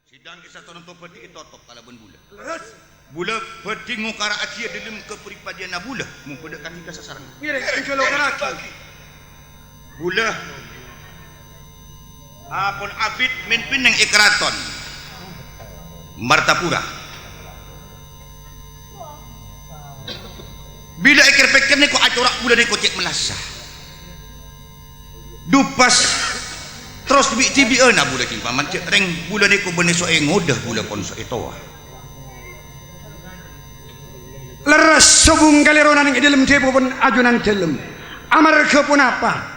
Sidang kisah tonton peti totok kalau ben bula. Leres. Bula peti ngukara acia dalam kepribadian bula mengkodak kaki ke sasaran. Mirek kalau karaki. Bula apun abid mimpin yang ikraton Martapura. Bila ikir pekir ni ko acorak bula ni ko cek melasa. Dupas terus tibi na bula timpa mancet reng bula ni ko bene so ngodah bula kon so etoa. Leres sobung kalironan ing dalam depo pun ajunan dalam. Amar ke pun apa?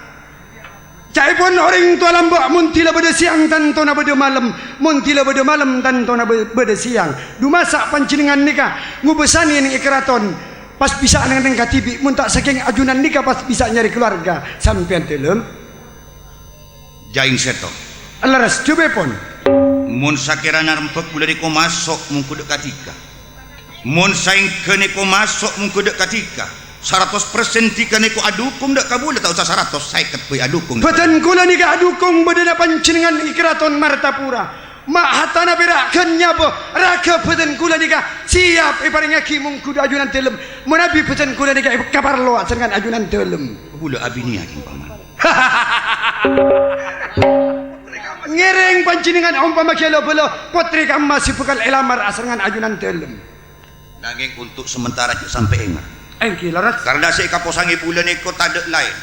Cai pun orang tua lambak muntila pada siang dan tona pada malam, muntila pada malam dan tona pada siang. Du masak pancingan nikah ngubesani ning ikraton. Pas bisa dengan katibi mun tak saking ajunan nikah pas bisa nyari keluarga sampean dalam. Jaing seto. Leres coba pun. Mun sakirana rempek bula ni ko masuk mun kudu katika. Mun saing kene ko masuk mun kudu katika. 100% tika ni ko adukung dak kabul tak usah 100 50 pe adukung. Beten kula ni ka adukung badana pancingan ikraton Martapura. Mak hatana berakan nyabo raka beten kula ni ka siap iparing aki mung kudu ajunan telem. Menabi beten kula ni ka kabar lo dengan ajunan telem. Bula abini aking paman. Ngereng pancingan umpama kelo belo potri kam masih bekal elamar asangan ajunan telem. Nanging untuk sementara sampai enggak. Engki laras karena saya kaposangi bulan ni ko tadak lain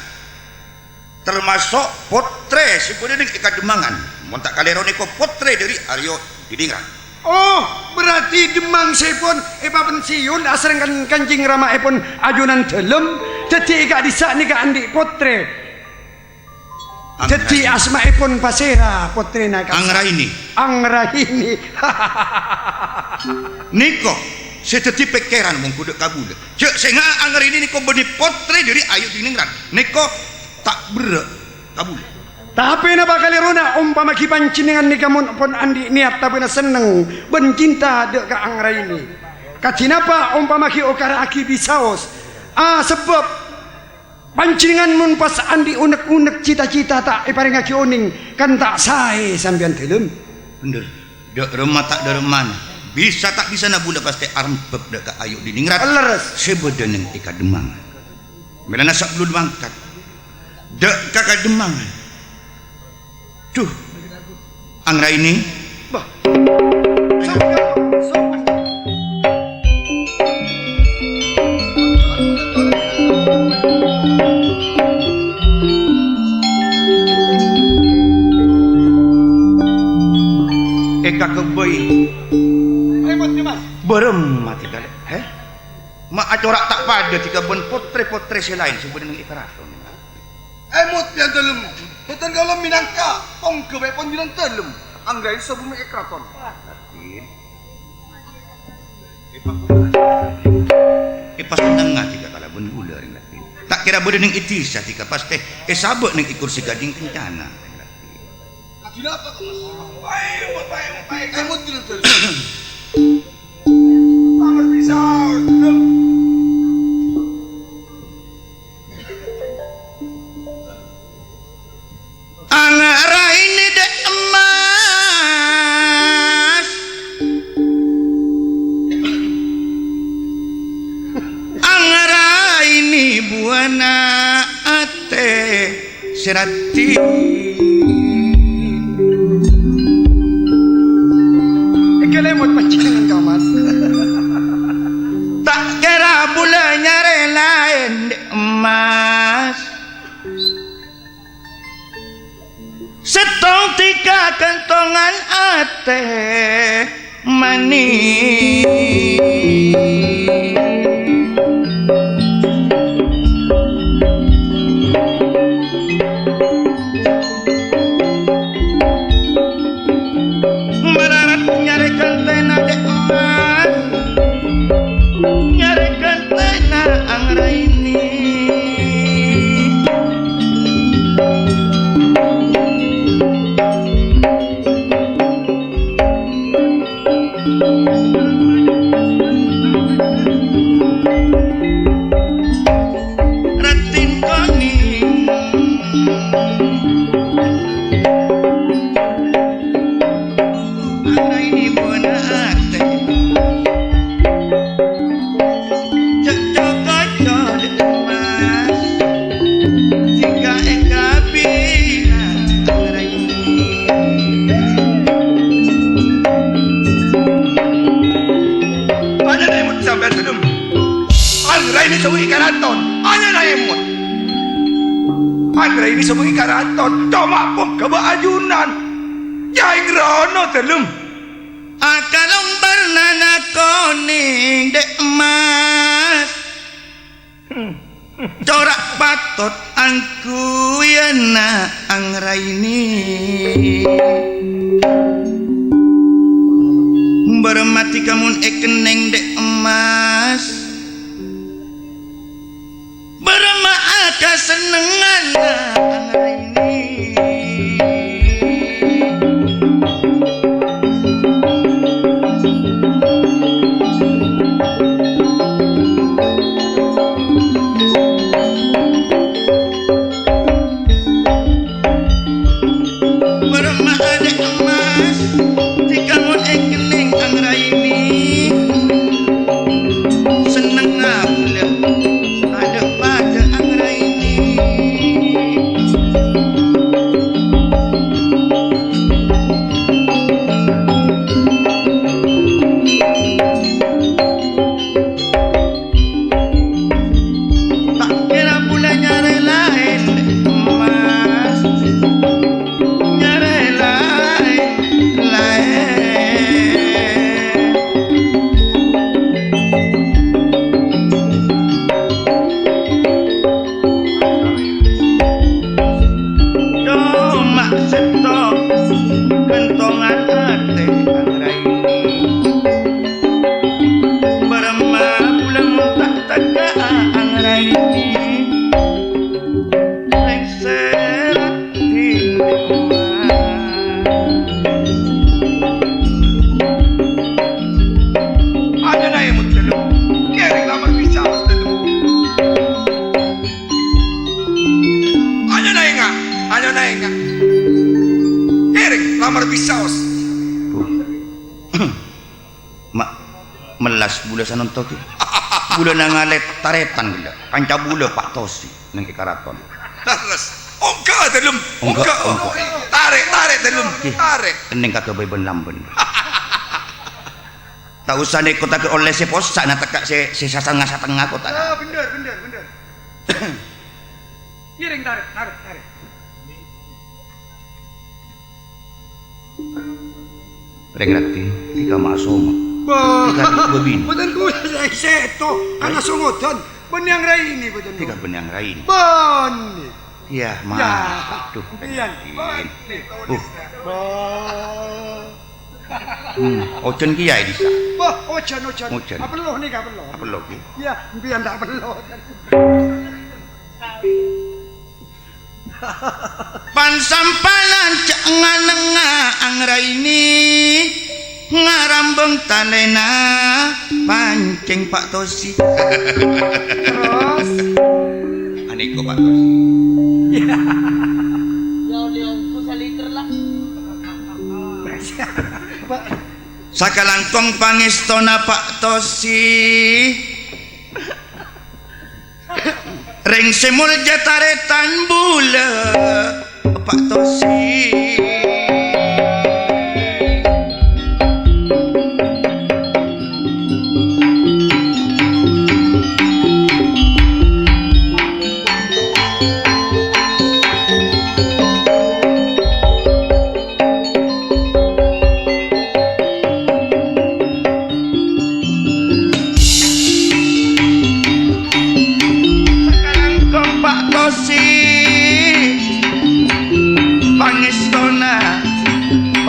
termasuk potre si bulan ni ikademangan montak kalero ni ko potre dari Aryo Didingrat. Oh berarti demang sepon pensiun asrengan kanjing rama epon ajunan telem jadi ika disak ni ka andi potre jadi asma epon pasera potre na ka Angra ini Niko seteti pekeran mung kudu kabul. Cek senga anggar ini niko beni potre dari Ayu Diningrat. Niko tak ber kabul. Tapi na bakal rona umpama ki pancingan nika mun pun andi niat tapi na seneng ben cinta dek ka anggra ini. Katinapa umpama ki okara aki bisaos. Sebab pancingan mun pas andi unek-unek cita-cita tak iparing aki oning kan tak sae sampean telem. Bener. Dek remah tak ada remana. Bisa tak bisa nak bula pasti armpep dak ka Ayu Diningrat. Leres sebedeneng ika demang. Melana sak belum mangkat. Dak kakak demang. Tuh. Anggra ini. Bah. Eka keboi. Berem mati kali. Mak acorak tak pada jika ben potre-potre selain sebenarnya ikraton. Emot yang dalam. Betul kalau minangka tong ke pon bilang dalam. Anggai sebelum ikraton. Pas tengah jika kala ben gula ring latin. Tak kira bedening itisah jika pas teh sabek ning kursi gading kencana. Kadina apa kau? Baik. Emot bilang dalam. Angara ini dek emas. Angara ini buana ate serati. Kelemot pancingan kau mas. Tak kira bulannya relain dek emas. Setong tiga kentongan ate manis. Mararat nyari kentena dek emas. Nyari kentena anggra ini. sebuah karaton. Hanya na emot. Anggra ini sebuah karaton. Cuma pun kebajunan. Jai grono telum. Akalong bernana koning dek emas. Corak patot angku yana Anggraini. Bermati kamun ekeneng dek emas. Bermaaka senengan Anggraini. Melas bula sanonto ki. Bula nangalet taretan gila. Kanca bula Pak Tosi nang karaton. Terus. Ongka telum. Ongka. Tarik telum. Tarik. Eneng kagak beben lamben. Tak usah nek kota ke oleh se posak na tekak se sasang ngasa tengah kota. Oh, bener. Kiring tarik. Reng rati, tiga masuk. Betul ku saya seto anak songodan benyang rai ini betul. Tiga benyang rai ini. Bon. Iya, mah. Aduh. Iya. Ojen ki ya Elisa. Wah, ojen. Ojen. Apa loh nih, apa loh? Apa loh ki? Iya, mbiyen tak perlu. Pansampalan cek nganenga Anggraini. Ngarambeng talena pancing Pak Tosi. Terus aniko Pak Tosi. ya ku saliter lah. Sakalangkong pangestona Pak Tosi. Ring semul jataretan bula Pak Tosi.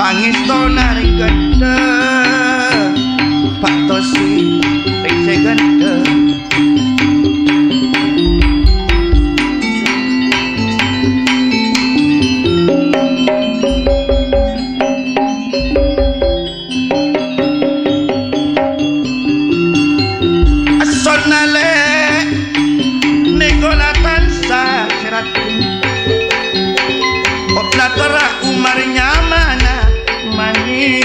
Pangistona ring ganda Pak Tosi ring seganda. Asonale Nicola tansa seratu Oplatara Umar nyamana mani.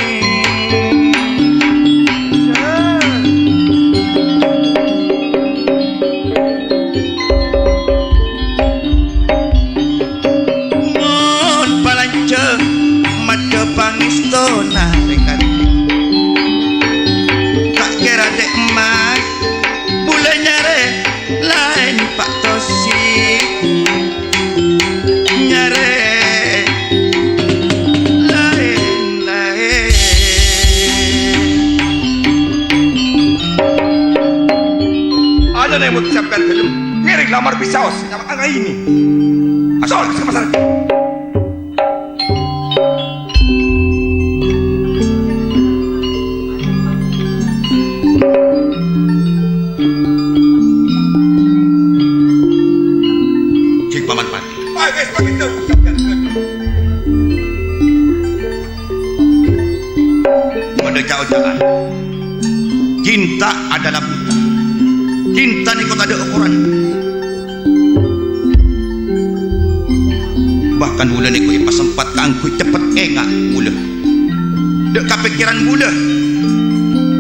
Mon palanceng made pangistona rekati. Tak kira dek emas bule nyare Ada yang mau siapkan film. Ngiring lamar pisau sama angga ini. Asal ke masyarakat. Cik Paman Pati. Baik guys, begitu. Siapkan film. Pada jauh-jauhan, cinta adalah buta. Cinta ni kau tak ada ukuran. Bahkan mula ni kau pas sempat kangkui cepet engak mula. Dek kepikiran mula.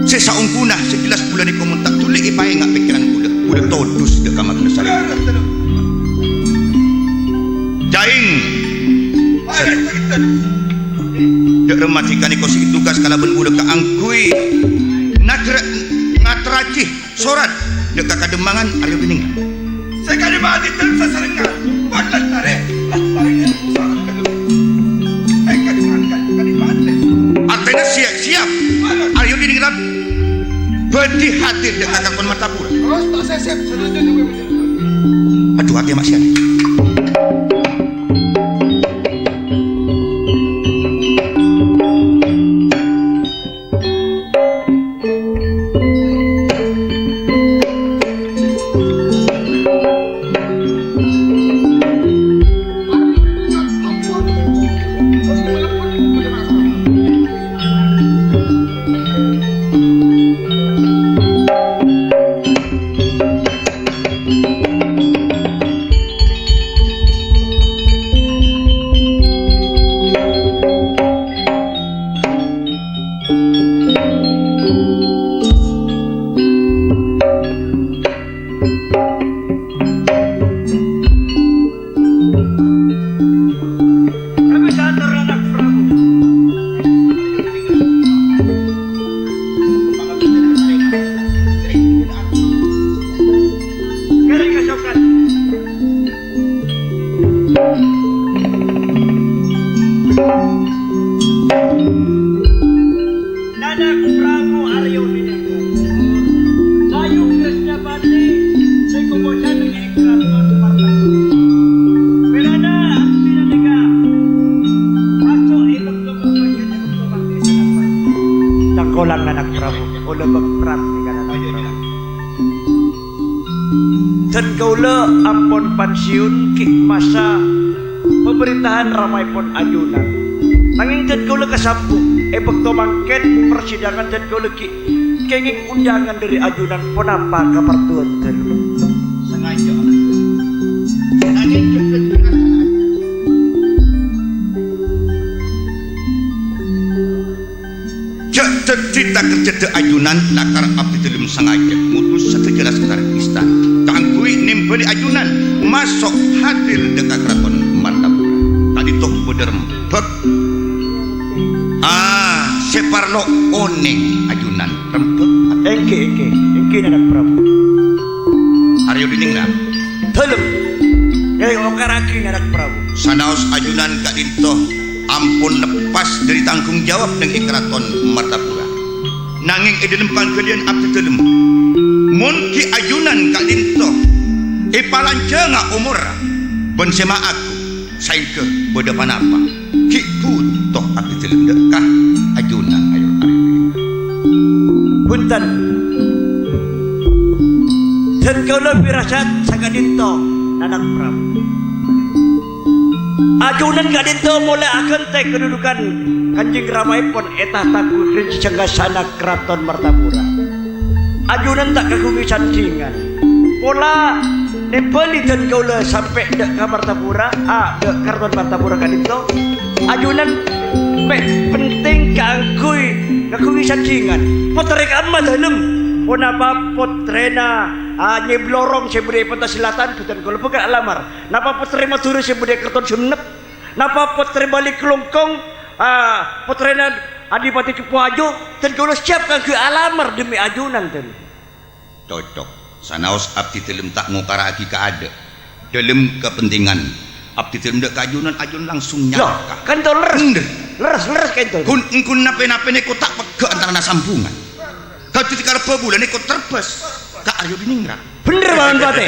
Sesaung punah sejelas mula ni kau muntak tulik ipa engak pikiran mula. Mula todus dek kamar kesari. Jaing. Baik guys, begitu. Dek rematikan ni kau sikit tugas kalau mula keangkui. Ngatracih sorat dek kademangan Aryo Bening. Saya kan mati dan sasarengan. Buatlah tarik. Tarik usaha film. Kan diserangkan. Kan mati. Artinya siap-siap Aryo Bening rap berdi hadir dek kakakon Martapura. Terus tak saya siap. Saya tunjuk. Aduh hati masih ada. Tangkolang anak Prabu, ulah berperang dengan anak Prabu. Dan kaula ampun pensiun kik masa pemerintahan ramai pun ajunan. Nanging dan kaula kesambung, bekto mangket persidangan dan kaula kik kenging undangan dari ajunan pun apa kapertuan ten. Sengaja. Nanging cerita kerja te ajunan lakar abdi telum sengaja mutus satu jelas ketar istan kangkui nimpeli ajunan masuk hadir dekat keraton Martapura tadi toh bederem bek separlo oneng ajunan rempek Engke anak Prabu. Aryo Bening na Telem nyai okaraki anak Prabu. sanaos ajunan kak dintoh ampun lepas dari tanggung jawab dengan keraton Martapura nanging edelem pangkelian abdi telem mun ki ajunan kak dintoh ipalancenga umur ben sema aku saingke beda panapa ki butoh abdi telem dekah ajunan ayo Punten dan kau lebih rasat sakadinto anak Prabu. Ajunan kadinto mulai akan teh kedudukan Kanjeng Ramai pun etah taku kerinci cenggasana keraton Martapura. Ajunan tak kagungi sandingan. Pola nepeli dan kau le sampai dek ke Martapura, dek keraton Martapura kadinto. Ajunan penting kangkui kagungi sandingan. Potrek amat dalam. Ponapa potrena nyeblorong sebudaya pentas selatan bukan kalau bukan alamar. Napa potre Madura sebudaya keraton Sumenep. Napa potre balik kelongkong potrena Adipati Kepuajo dan kalau siapkan ke alamar demi ajunan ten. cocok sanaos abdi telem tak ngukaraki ka ada dalam kepentingan abdi telem dak kajunan ajun langsung nyaka kan to leres kan to kun nape-nape neko tak pegak antara sambungan kau ketika bulan neko terbes ka Aryo Diningrat. Bener Paman Pate.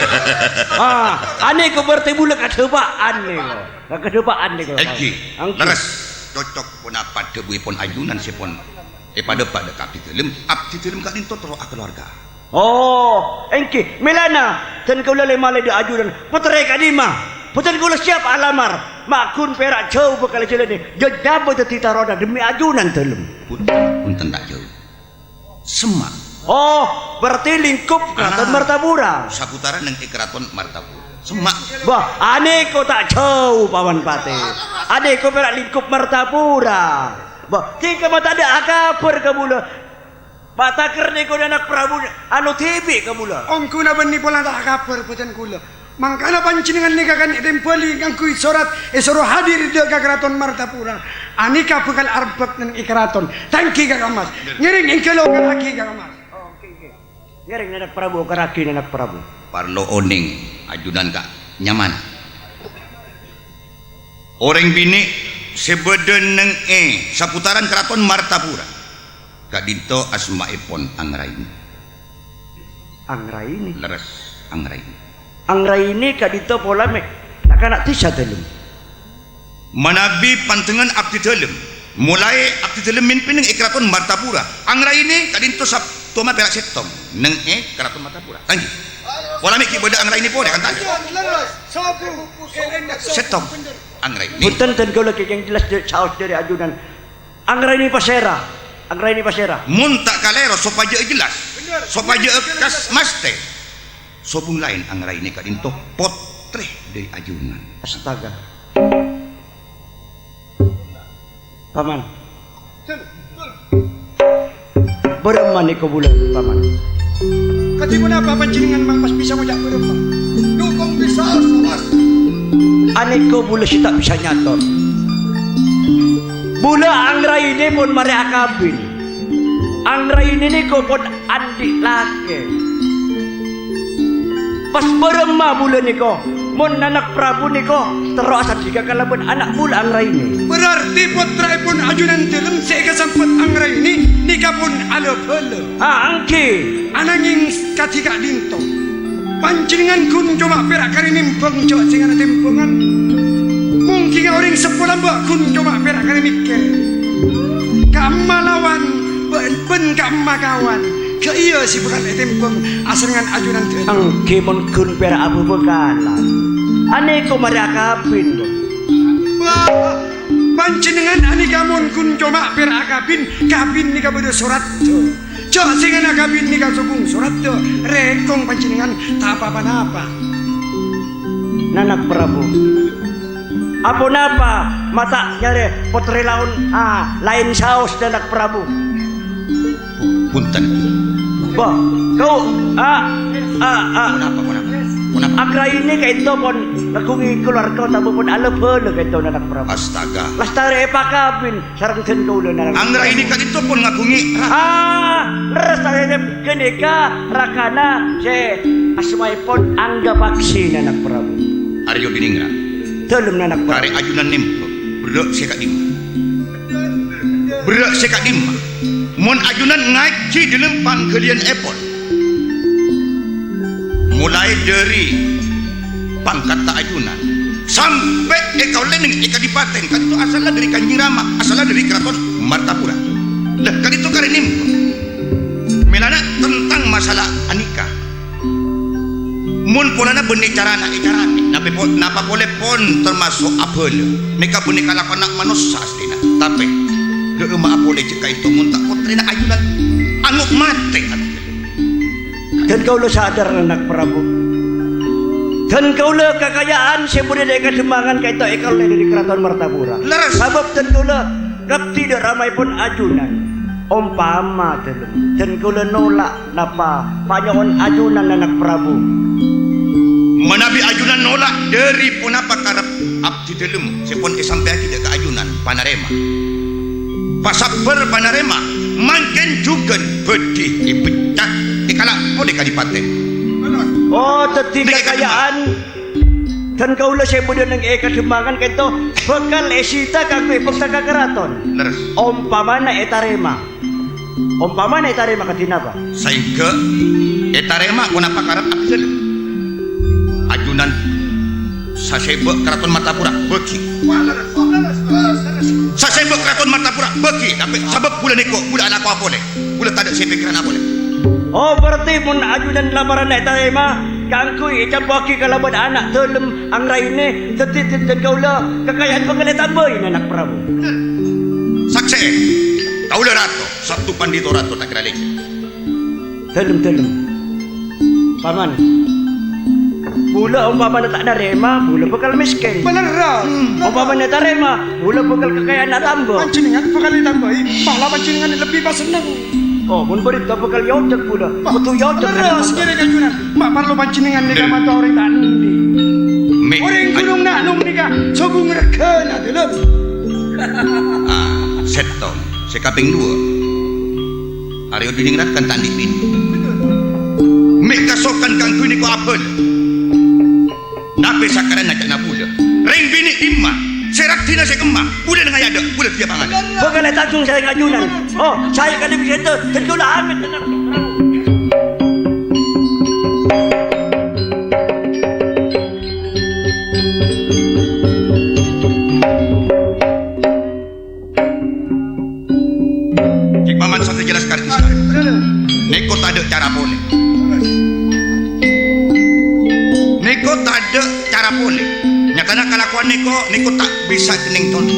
Ane ko berarti bulan kedebaan nih ko. Kedebaan nih ko. Eki, leres cocok pun apa debuipun ajunan sipun. Pada abdi telem ka dinto tero keluarga. Oh, engki Milana dan kau lele malai di ajudan putra kadima. Putra kau siap alamar. Makun perak jauh bekal jalan ni. Jadabo tita roda demi ajunan telem. Punten tak jauh. Semak. Oh, berarti lingkup Keraton Martapura. Saputaran ng Keraton Martapura. Semak. Wah, ane ko tak jauh Paman Pate. Ane ko perak lingkup Martapura. Bah, tika mata ada akabar kamula. Mata kerni ko anak Prabu anu tibi kamula. Ong kuna bani pola tak kabar putan kula. Mangkana pancingan nika kan idempeli kangku sorat esoro hadir di Keraton Martapura. Anika bekal arbek nang Keraton. Tangki ka Mas. Ngiring engkelo karaki ka Mas. Oh, oke. Ngiring anak Prabu karaki anak Prabu. Parlo oning ajudan ka nyaman. Orang bini sebeden neng saputaran Keraton Martapura. Kadinto asmaipon Anggraini. Anggraini. Leres Anggraini. Anggraini kadinto pola mek. Nak tisa telem. Manabi pantengan abdi telem. Mulai abdi telem mimpin neng Keraton Martapura. Anggraini kadinto sap toma perak setong neng Keraton Martapura. Tanggi. Pola mek ibadah Anggraini pole kan tanya. Setong Anggraini. Punten dan kau lagi yang jelas saus dari ajudan. Anggraini Pasera. Anggraini Pasera. Mun tak kalero sopaje jelas. Sopaje kas maste. Sobung lain Anggraini kadinto potre dari ajunan. Astaga. Paman. Bereman iko bulan Paman. Katipun apa pancingan mang pas bisa ngojak berempat. Dukung bisa Mas. Ane ko bula si tak bisa nyator. Bula Anggraini pun mari akabin. Anggraini ni ko pun andi laki. Pas beremah bulan ni ko. Mon anak Prabu ni ko. Terus jika kalaban anak bula Anggraini. Berarti putra pun ajunan telem sehingga sempat Anggraini nikah pun ala-ala. Angki. Ananging katika dinto. Pancingan kun coba perak kari nimpeng coba singa tempungan. Mungkin orang sepulang mbak kun coba perak kari mikir. Kamalawan ben kamakawan. Ke iya si bukan tempung asengan ajunan tu. Angki mon kun perak abu bekalan. Ane ko mari akabin. Pancingan ani kamon kun coba perak akabin kabin ni kabodo surat tu. Cok singan akabin ni kasubung surat tu. Rekong pancingan tak apa-apa. Nanak Prabu. Apa napa mata nyare potri laun lain saus Nanak Prabu. Punten. Bah, kau Kenapa? Anggraini kay ito pon nagungi keluarga tabu pon alap-alap kay ito Nanak Prabu. Astaga. Lastare pakabin sarang tentulo Nanak. Anggraini kadinto pun ngagungi. Lastare kenika rakana si asmai pon angga paksi Nanak Prabu. Aryo Diningrat. Telem Nanak Prabu. Kare ajunan nimpo. Berak sekat lima. Berak sekat lima. Mon ajunan ngaji dalam pangkalian epon. Mulai dari pangkat tak ajunan sampai kau leneng kadipaten kan itu asalnya dari Kanjeng Rama, asalnya dari Keraton Martapura. Lah kan itu kare nimpo. Melana tentang masalah anika. Mun polana benih carana napa boleh pon termasuk apel. Nika benih kalakon nak manusia aslina. Tapi de emak boleh cekai itu mun tak potrena ajunan anguk mate. Dan kau lo sadar Nanak Prabu. Dan kau lo kekayaan sebudi dari kedemangan kau itu ekal dari Keraton Martapura. Leres. Sebab dan kau lo kap tidak ramai pun ajunan. Umpama dan kau lo nolak napa panyawan ajunan Nanak Prabu. Menabi ajunan nolak dari pun apa karep abdi delem sepon sampai kita ke ajunan Panarema. Pasaper Panarema mangken juga bedi dipecat dikala boleh kadipaten. Oh, teti kekayaan dan kau lah saya muda neng kedemangan kento bakal esita kagwe pustaka keraton. Leres. Umpamana etarema Umpama na itari makatina ba? Saingke etarema kunapa karep abdi deulem. Ajunan sasebek keraton Martapura beuki. Sasebek keraton Martapura beuki tapi sabab bulan niko bulan anak apa boleh. Bulan tak ada saya pikiran apa boleh. Oh berarti mun ajudan lamaran na itari mah kangkuy icabaki kalaban anak telem ang raine tetitit dan kaula kekayaan pengalitan boy anak Prabu. Sakse kaula rato Sabtu Pandito rato tak kira lagi. Telem paman bula umpama na tak narema bula bakal miskin. Bener ras. Umpama na tarema bula bakal kekayaan na tambo. Pancingan bakal ditambah. Malah pancingan lebih pas seneng. Oh mun berita bakal yojak bula. Betul yojak. Ras kira kajunan. Mak perlu pancingan nika mata orang tak nundi. Orang gunung nak nung nika sobung reken adelem. Seto sekaping 2 Aryo diningratkan tandi pin mek kasokan kang kuni ko apel nape sakaran najak na bula ring bini imma serak tina sekemah bulan dengan ada bulan dia pangan Bakal tatung saya ngajunan. Oh saya kan bisa itu tentulah amit tenang. Paman satu jelaskan Islam. Neko tak ada cara boleh. Neko tak ada cara boleh. Nyatanya kelakuan Neko tak bisa kening contoh.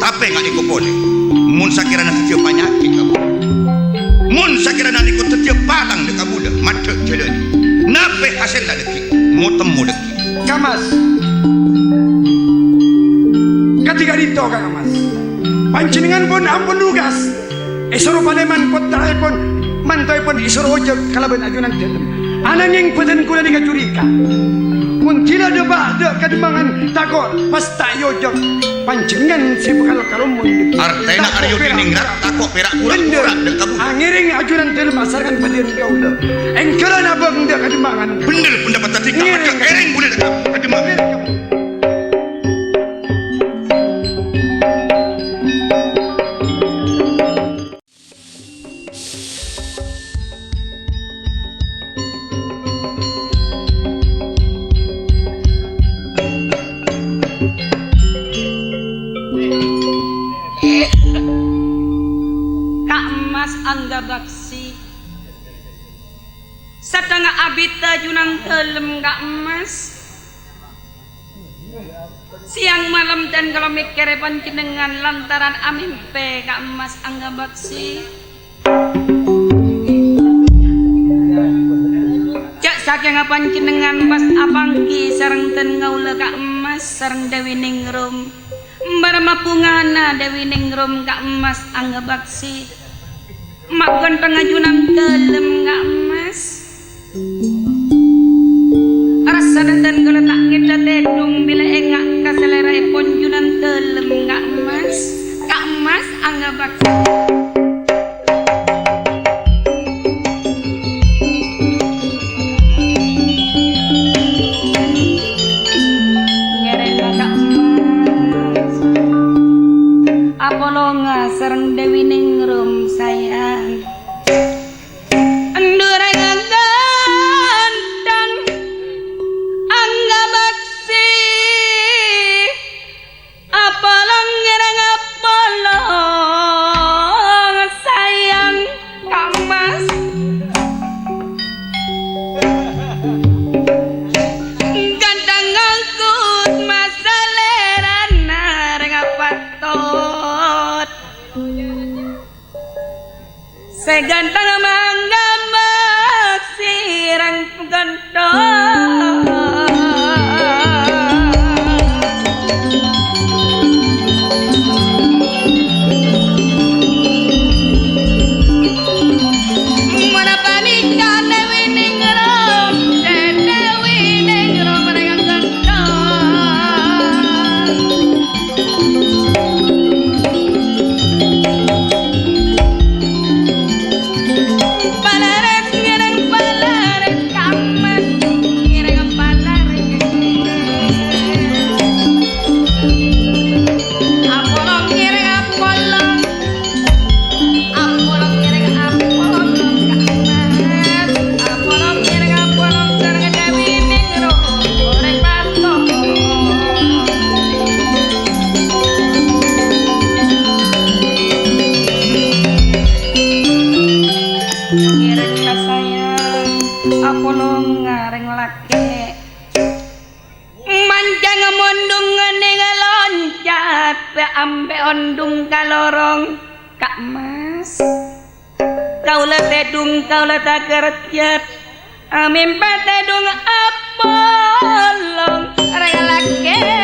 Tapi nggak Neko boleh. Mun sakirana setiap penyakit kamu. Mun sakirana Neko setiap patang dek kamu dah. Mata jalan. Nape hasil dah deki. Mau temu deki. Kamas. Ketika dito Kamas. Pancingan pun ampun lugas. Isoro paneman potrai pun mantoy pun isoro ojek kalaban ajunan dalam. Ananging peden kula ni kacurika. Mun tidak ada kadembangan takut pas tak yojek pancingan si bekal karumun. Artena Aryo diningrat takut perak pura-pura dek kamu. Angiring ajunan dalam asarkan padian kaula. Engkelan abang dak kadembangan. Bener pendapat tadi kamu kering boleh dek kamu. Angga baksi sadang abita junang telem gak emas siang malam dan kalau mikir panjenengan lantaran amimpe gak emas angga baksi cak saking panjenengan pas apangki sareng ten ngaula gak emas sareng Dewi Ningrum baramapungana Dewi Ningrum gak emas angga baksi makan pengajunan telem gak emas rasa dan kalau tak kita tedung bila engak kaselera ponjunan telem gak emas anggap baksa ngereng gak emas apolonga sereng Dewi Ningrum sayang endurang gandang angga baksi apolong ngerang apolong sayang Kang Mas gandang ngangkut masalerana reng apatot segantang mangga sirang gantong mana panikan Dewi Ningrum mereka gantong palares ngerang palares kamas kaula tedung kaula tak kerjat mimpi tedung apolong relake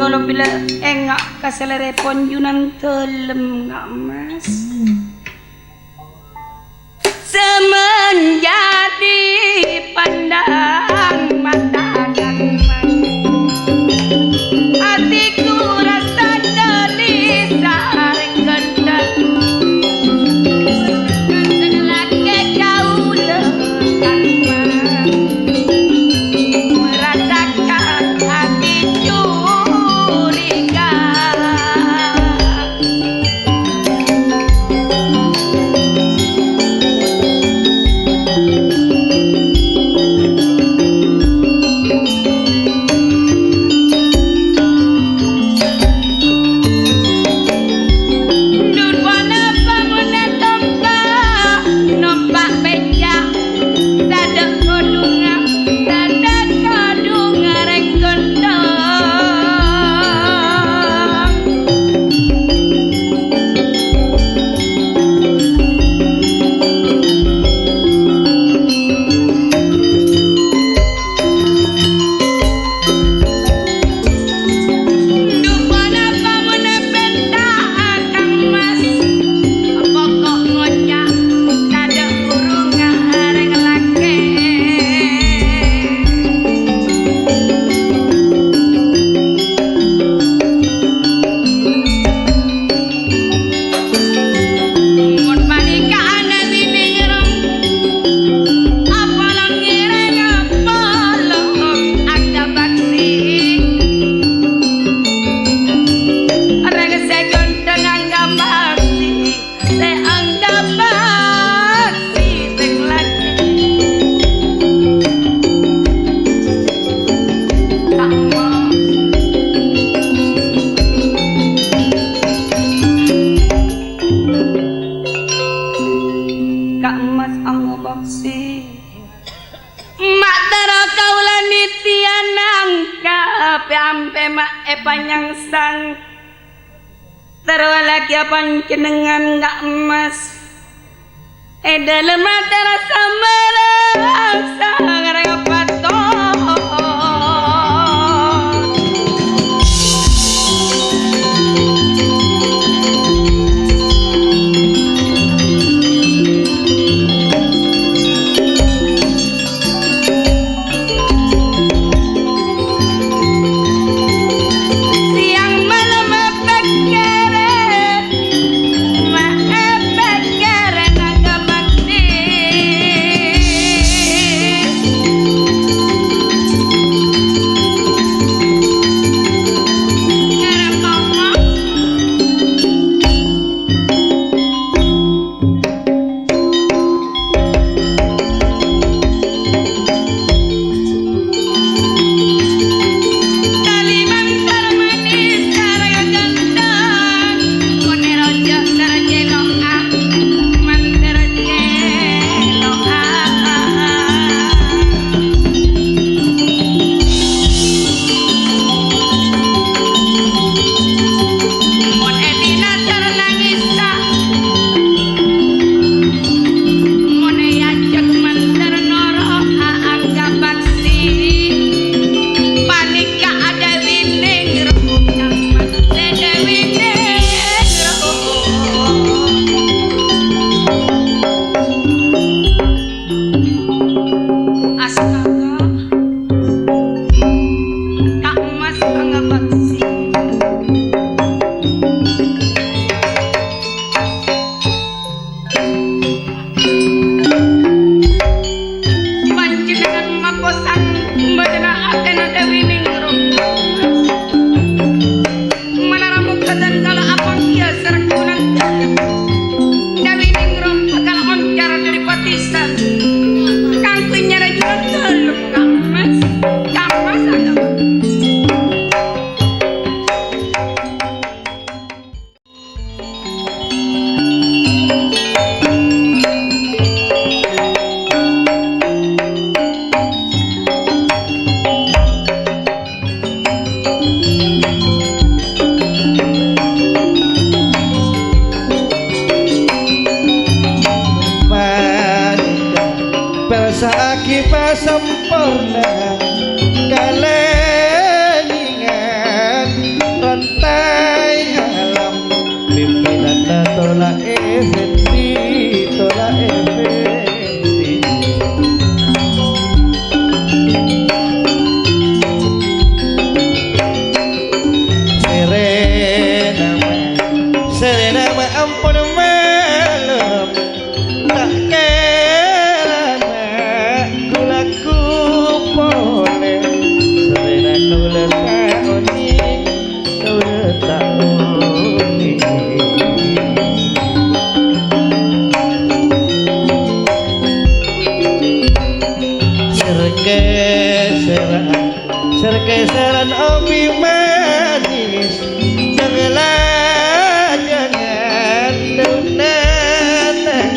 kalau bila engak kaselere ponjunan telem ngak mas semenjadi pandang mata dan hatiku rasa gelisah gendang lagi jauh lekat merasakan hati curiga panjang sang terwalaki panjenengan nggak emas dalam mata rasa merasa ngarang pato Hãy subscribe cho kênh Ghiền Mì Gõ để không bỏ lỡ Persaki pasempurna kalengingan rantai alam pimpinan tola effendi tola effendi serena ma ampun malam tak kerana kulaku boleh serena kula tauni kula tauni serkeseran obi manis jangan lunanakan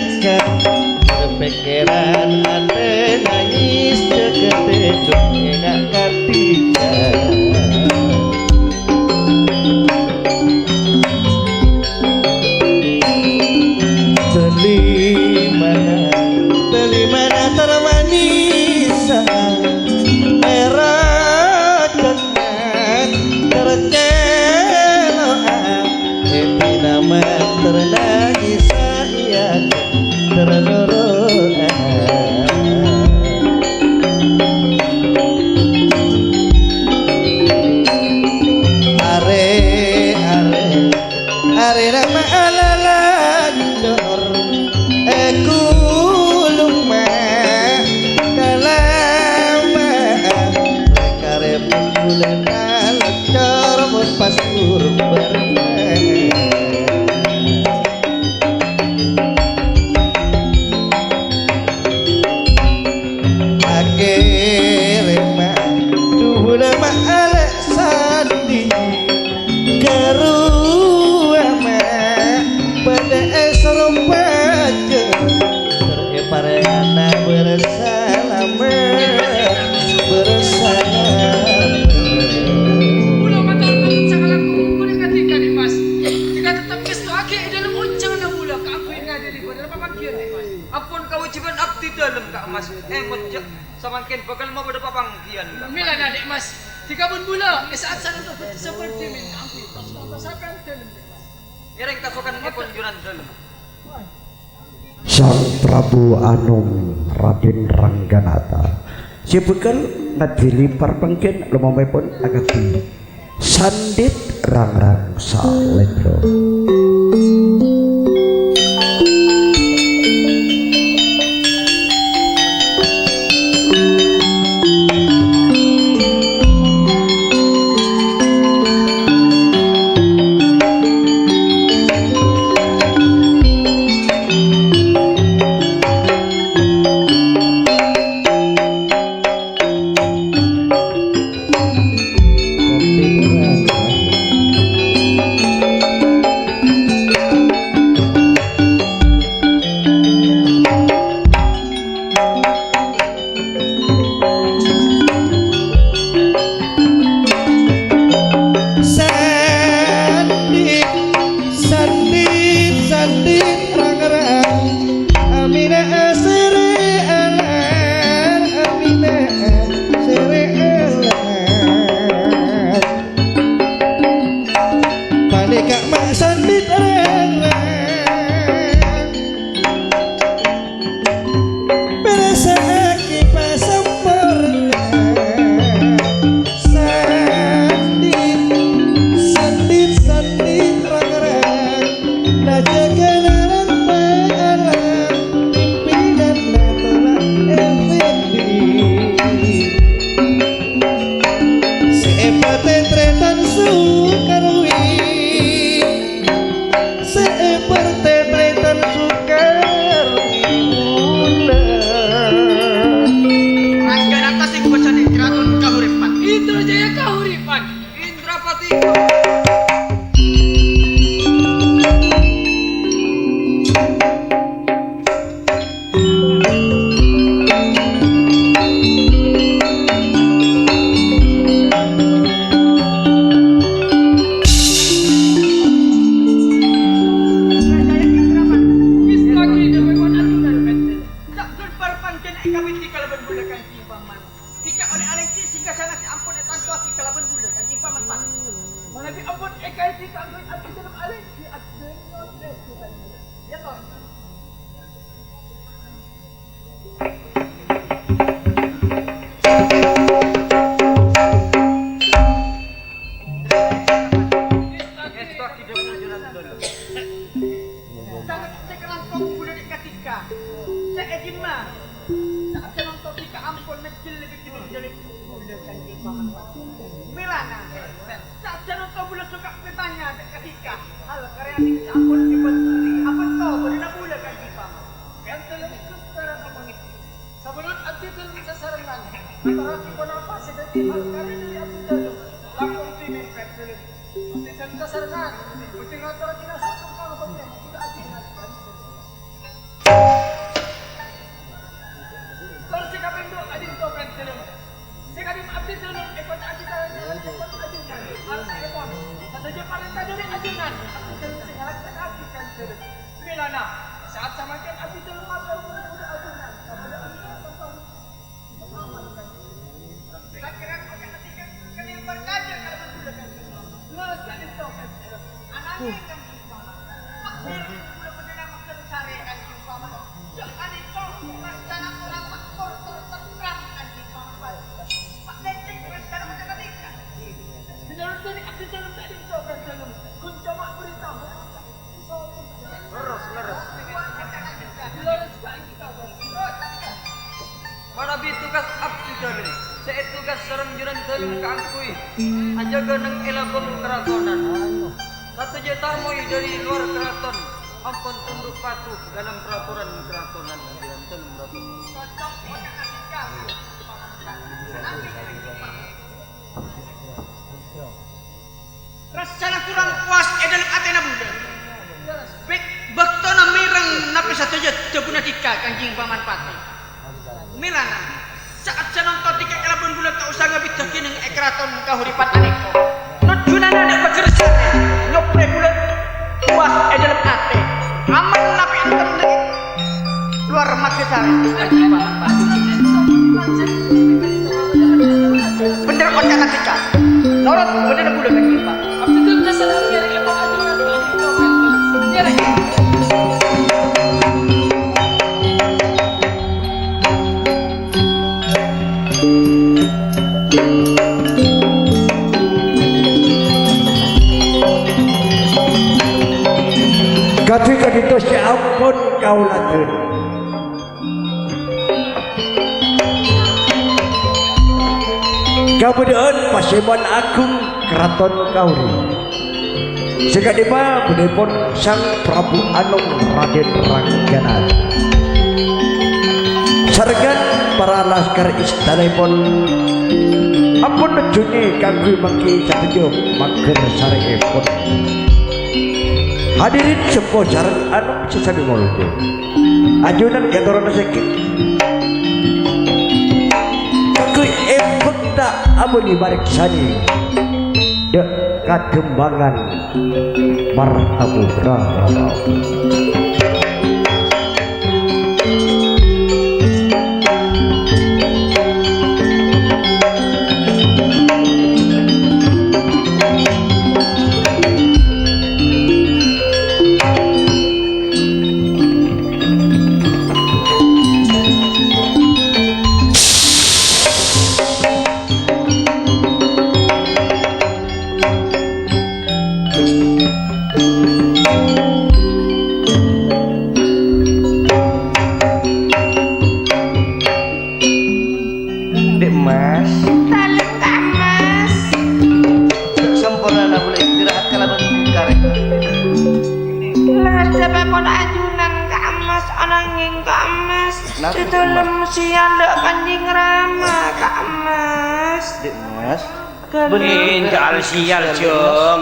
berpikiran anda nangis dekat ingat ketika telimana termanis era jangan terceloan itu nama ternangis saya terloroan are nama alalanjor kuluma kalamaan rekare bulan alecor mun pas kurban akhirnya mah dulu mah alek sandi kerua mah pada esrom baca terkeparana bersalam Ulo maturkan sa kalangkong kuning ketika nih mas. Jika tetap kesto ake dalam uncang na mula kaapoy nga diri ko dalam pamangkin nih mas. Apun kewajiban abdi dalam kak mas menjak samakin bakal mau pada papanggian kak. Mila na dek mas. Tiga pun bula isaat sa nang seperti min kaapoy pas matasakan dalam dek mas. Ireng kasukan ipon juran dalam. Sang Prabu Anom Raden Rangganata si bekal ngadili parpengken lumamipun agapi sandit rangrang salendro kami tika laban bula kanjing paman. Tika oleh aleng si sehingga sana si ampun etan tua tika laban bula kanjing paman pan. Manabi ampun kai tika anggoy abdi dalam aleng si adeng no. Ya toh. Milana, saat jangan kau bulat suka bertanya ketika hal karya ini ampun dibuat apa tahu boleh bulat kan kita yang telah secara ngomongin sebelum abdi dalam sasaran antara kita apa sedang hal karya ini abdi dalam langsung timin petrol abdi dalam sasaran penting antara kita satu kalau punya sudah abdi kalau si kaping dua adin to petrol sekadim abdi dalam ekor abdi dalam ekor adin hal ekor saja paling dari ajunan abdi dalam segala abdi kan terus milana saat samakan abdi dalam masa udah ajunan kira-kira pakai ketika kena berkajar kalau sudah kan lulus kan itu anaknya kan makmur sudah benar maksud cari kan jumpa jangan itu mas jangan orang makmur terang kan jumpa pak lecek sekarang macam ketika dalam tadi abdi dalam tadi itu kan dalam kunci mak beritahu lurus kan kita mana bi tugas abdi dalam saya tugas sareng juran dalam kaangkui aja ganeng elakon keratonan satu juta moi dari luar keraton ampun tunduk patuh dalam peraturan keratonan juran dalam peraturan rasanya kurang puas dalam atena bunda bek baktona mirang napi satu juta guna tika kanjing paman pati milana saat janang kau tiga kelabun bulan tak usah ngabit takin ng ekraton kahuripan aneko nujuna na bekerja nyopre bulan puas dalam ate aman napi antam dari luar mati sari kanjing paman pati bener kocak ketika norot bener bulan kanjing pak abdi dalam dasar biar ekor ajunan biar ketika itu si ampun kau latih kemudian Paseban Agung Keraton Kauri sekadima bedepon Sang Prabu Anom Raden Ranggana sargan para laskar istanipun ampun nejuni kangge mangki sabejo mager sareepun hadirin sepo jaran anom sesami mulutnya ajunan ketoran sakit kangge efekta amuni bariksani dek kadembangan Martapura Benin kal sial jom.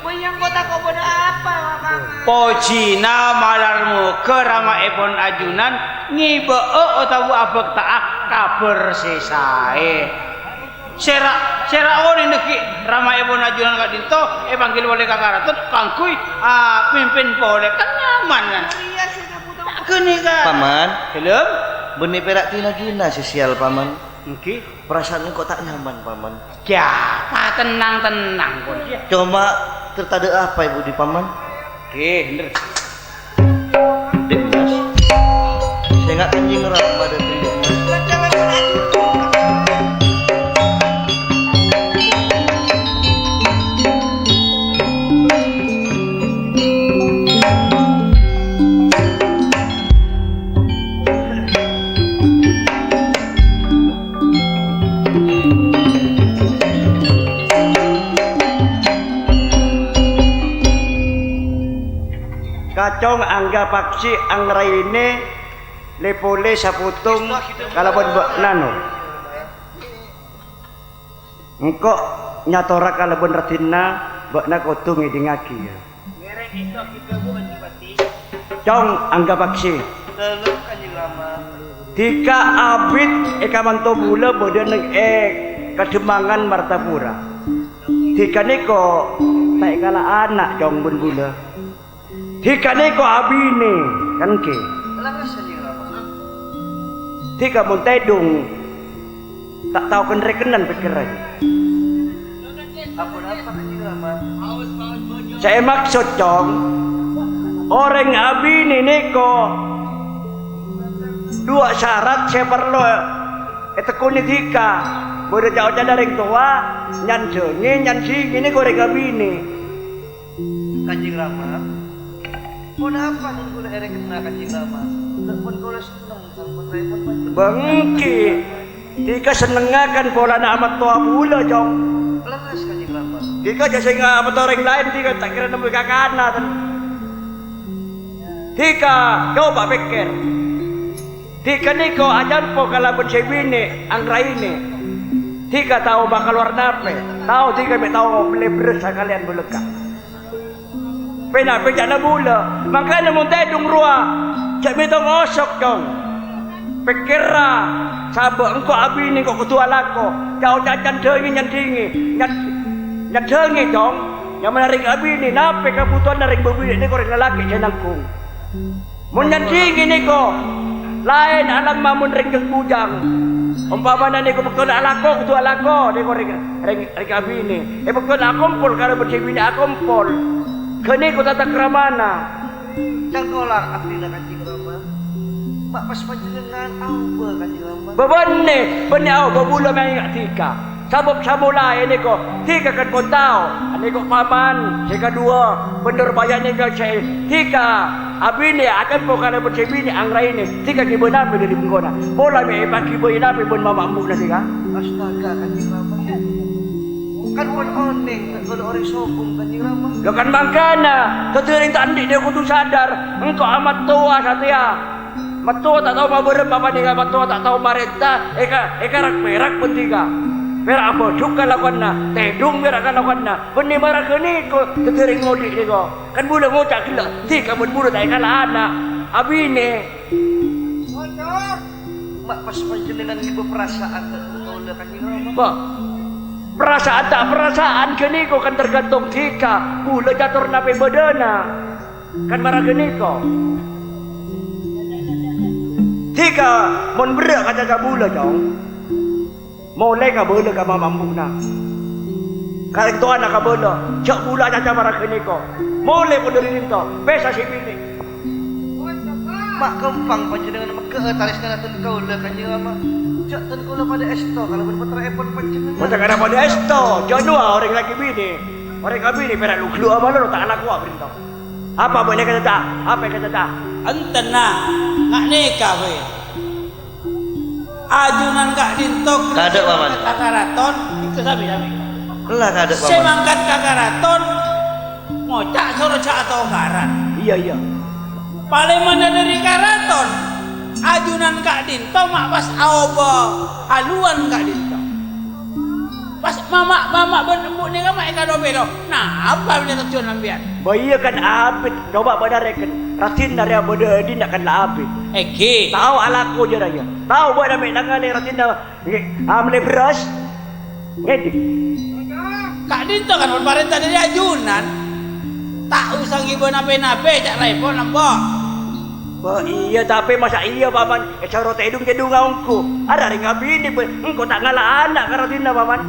Bayang kota kau bodoh apa kamu? Pojina malarmu kerama epon ajunan ngibeo otawu abek taak kabar sesae. Sera ori neki rama epon ajunan kak dinto panggil wali kakaraton kangkui pimpin pole kan nyaman kan. Iya sudah butuh. Kene kan. Paman, Film? Benih perak tina gina sisial paman. Nggih. Perasaannya kok tak nyaman paman. Ya, tenang pun. Cuma tertada apa ibu di paman? Nggih, bener. Dek Mas. Saya nggak Kanjeng Rama dan Dek Mas. Kacong angga paksi angraine lepole saputung kalabon nano. Engko nyatora kalabon ratina bakna kotung ngidingaki ya. Cong angga paksi. Dalam Kanjeng Rama. Tika abit eka manto bula bodan kademangan Martapura. Tika niko tak kala anak cong bun bula. Tika niko abine kan ke. Laras Kanjeng Rama. Tika muntedung tak tahu kenan pikiran. Apa Kanjeng Rama? Saya maksud cong orang abine niko dua syarat saya perlu etekuni tika boleh jauh dari tua nyan jengi nyan sing ini goreng abine. Kanjeng Rama. Kenapa nih kuda erek kena Kanjeng Rama? Tak pun kuda seneng sama repot macam. Bangki, tika senengakan pola na amat tua pula jong. Laras Kanjeng Rama. Tika jasa nga amat orang lain tika tak kira nemu kakana. Tika coba pikir. Tika niko ajan po kalabon si bini ang raine. Tika tahu bakal warna apa? Tahu tika may tahu beli beres sa kalian buleka. Pena na bula, makanya muntedong rua. Cak mitong osok dong. Pikira, sabo engko abini kok ketua lako. Kau cacan dengi nyan dingi, nyan dengi dong. Yang menarik abini, nape kebutuhan narik bebili ini korek lelaki jenangkung. Mun nyan dingi niko, lain alang mamun ringgeng bujang. Umpamana niko pekona alako ketua lako, niko ring abini. Pekona akumpul karena bersibini akumpul. Kini ku tata keramana. Cangkolang abdi na Kanjeng Rama. Mak pas panjenengan apa Kanjeng Rama? Bebani au babula may tika. Sabab samula ini ko tika kan kontao. Ani ko paman, si kedua bener bayan ni ko saya tika. Abini akan po kana bersibini ang raine. Tika kibenapi dari bengkona. Bola may ipaki benapi pun mamambu na tika. Astaga Kanjeng Rama. Kan pun oneng kalau orang sombong Kanjeng Rama. Lo kan mangkana, keturing tandi dia kudu sadar. Engkau amat tua satya. Matua tak tahu maberem apa nih, matua tak tahu marenta. Eka rak perak pentika. Perak apa? Juga lakukan na. Tedung perak kan lakukan na. Benih marah kini ko keturing ngodik ni ko. Kan bulan ngocak gila. Tika berburu tak kalah anak. Abine. Mak pas panjenengan ibu perasaan tertentu Kanjeng Rama. Ba. Perasaan tak perasaan kini ko kan tergantung tika. Bula jatuh nape bedana. Kan marah kini ko. Tika mon berak kata ka bula jong. Mulai ka bula ka mamambu na. Kalau tuan nak ka bula, cak bula caca marah kini ko. Mulai pun dari itu, pesa si bini. Mak kempang panjenengan mak ke taris kana tun kau le Kanjeng Rama. Cak tun kau pada esto kalau berputra epon panjenengan. Macam kana pada esto, jodoh orang lagi bini. Orang kami ni perak lu keluar mana lu tak anak kuat berintah. Apa boleh kata tak? Apa kata tak? Enten na ngak nikah we. Ajunan kak dintok Kada paman. kakaraton itu sabi. Lah kada paman. Semangkat kakaraton ngocak soro cak atau karan. Iya. Paling mana dari karaton ajunan kak dintok mak pas aoba haluan kak dintok. Pas mama benembuk ni kan mak ikan dobelo. Nah apa punya tujuan ambian? Bahaya kan abid. Coba pada reken. Ratin dari abada di nak kan abid. Eki. Tahu alaku je raya. Tahu buat ambil tangan ni ratin dah. Ambil beras. Ngedi. Kak dintok kan pemerintah dari ajunan. Tak usah ngibu nape-nape cak repot nampak. Ba iya tapi masa iya paman cara tedung angku ada ring bini engko tak ngalah anak karatina paman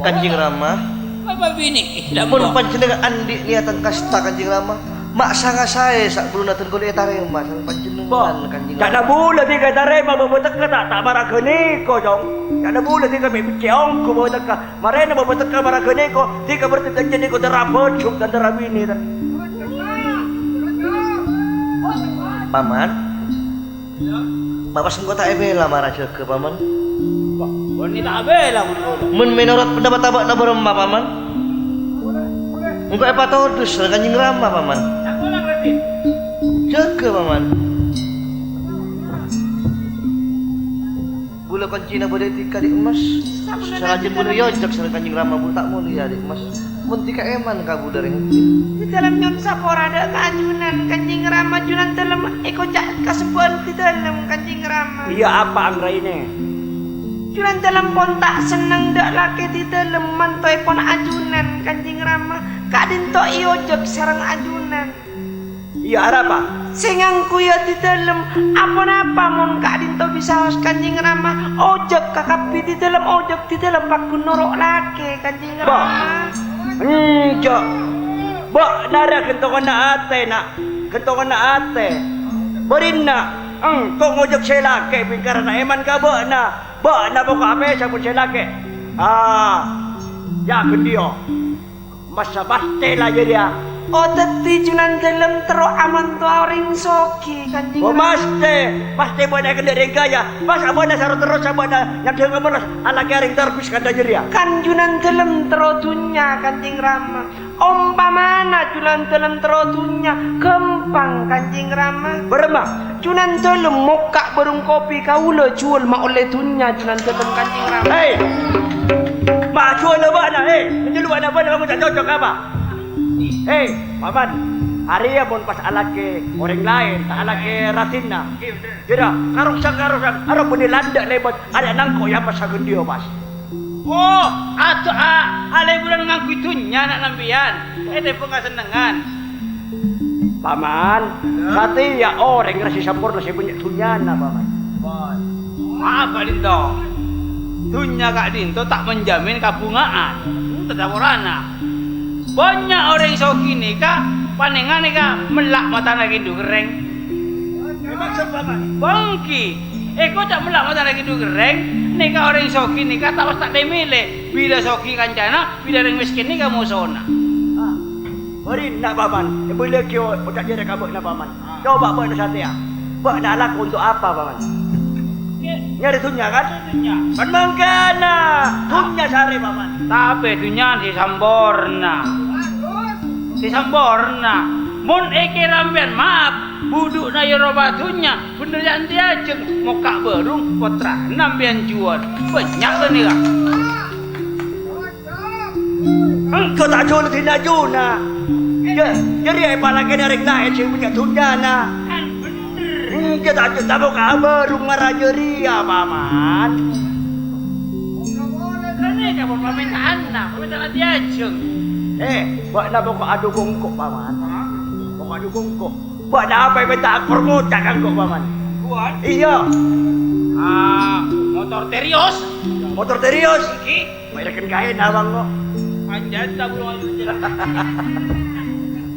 Kanjeng Rama Apa bini? mun panjenengan andi niatan kasta Kanjeng Rama mak sanga sae sak bulunaten kula eta rema sang panjenengan Kanjeng Rama Kada bula di kata rema babatak ka tak maragani ko jong. Kada bula di kami biciong ko babatak ka. Marena babatak ka maragani ko. Di ka bertekan jadi ko darabot suk dan darabini. Paman Bapak sengkota ebela marah ke paman Wanita abela mun menurut pendapat abak na beremba paman engko apa todus Kanjeng Rama paman Aku lang repeat. jaga paman bula kancina boleh tika di emas salajeng bula yojak sareng Kanjeng Rama bula tak mulia di emas mun tika eman ka bula ring Di dalam nyon sapora ada keajunan Kanjeng Rama junan dalam eko jak kasebuan di dalam Kanjeng Rama. Iya apa anggra ini? Junan dalam pon tak seneng dak laki di dalam mantoy pon ajunan Kanjeng Rama. Kadin to iojok sarang ajunan. Iya apa? Singangku ya di dalam apa-apa mon kadin to bisa Kanjeng Rama. Ojok kakapi di dalam ojok di dalam pak norok laki Kanjeng Rama. Enjok. Ba nara kentongan na ate nak. Kentongan na ate. Berinna. Kau ngojok saya laki karena eman ka ba na po ka ape sa pun saya laki. Ya kendio. Masa baste lah jadi ya. O teti junan dalam tero aman to ring soki Kanjeng Rama. Pasti bona kena regaya. Pas abona saro terus abona yang dengar melas ala garing terpis kada jadi ya. Kan junan dalam tero dunya Kanjeng Rama. Umpamana junan dalam tero dunya gempang Kanjeng Rama. Berema. Junan dalam muka berung kopi kaula jual ma oleh dunya junan dalam Kanjeng Rama. Hei. Ma jual apa na? Menjual apa na kamu tak cocok apa? Hei, paman. Hari ya pun pas alake orang lain, tak alake ratina. Kira karung sang, arok pun dilanda lebat. Ada nangko ya pas agundio pas. Oh, atau alay bulan ngangku itunya anak nampian. Itu pun nggak senengan. Paman, berarti ya orang ngerasa sampurna saya punya tunyana paman. Maaf Kak Dinto. Dunya Kak Dinto tak menjamin kabungaan. Itu dawarana. Banyak orang soki ni kak panengan ni kak melak mata lagi du gereng. Memang sepaman. Bangki, kau tak melak mata lagi du gereng. Ni kak orang soki ni kak tak tak demile. Bila soki kancana, bila orang miskin ni kak musona. Beri nak paman. Boleh kau ucap dia kabut nak paman. Coba buat nak ya. Buat nak laku untuk apa paman? Nyari tunya kan? Dunya. Panmangkana. Tunya sare paman. Tapi dunya si samborna. Si samborna. Mun eke rambian maaf. Buduk na yoro batunya. Bener yang dia jeng. Muka berung potra. Nambian jual. Banyak tu ni kak. Engkau tak jual tidak juna. Jadi apa lagi dari lain sih punya tunyana. Kita tak tahu kabar rumah raja ria paman. Ini kamu permintaan nak, permintaan dia jeng. Buat nak kau adu gongkok paman. Kau adu gongkok. Buat nak apa yang minta permuta kan kau paman? Buat? Iya. Motor terios. Motor terios. Mereka kain abang kau. Anjat tak belum ada.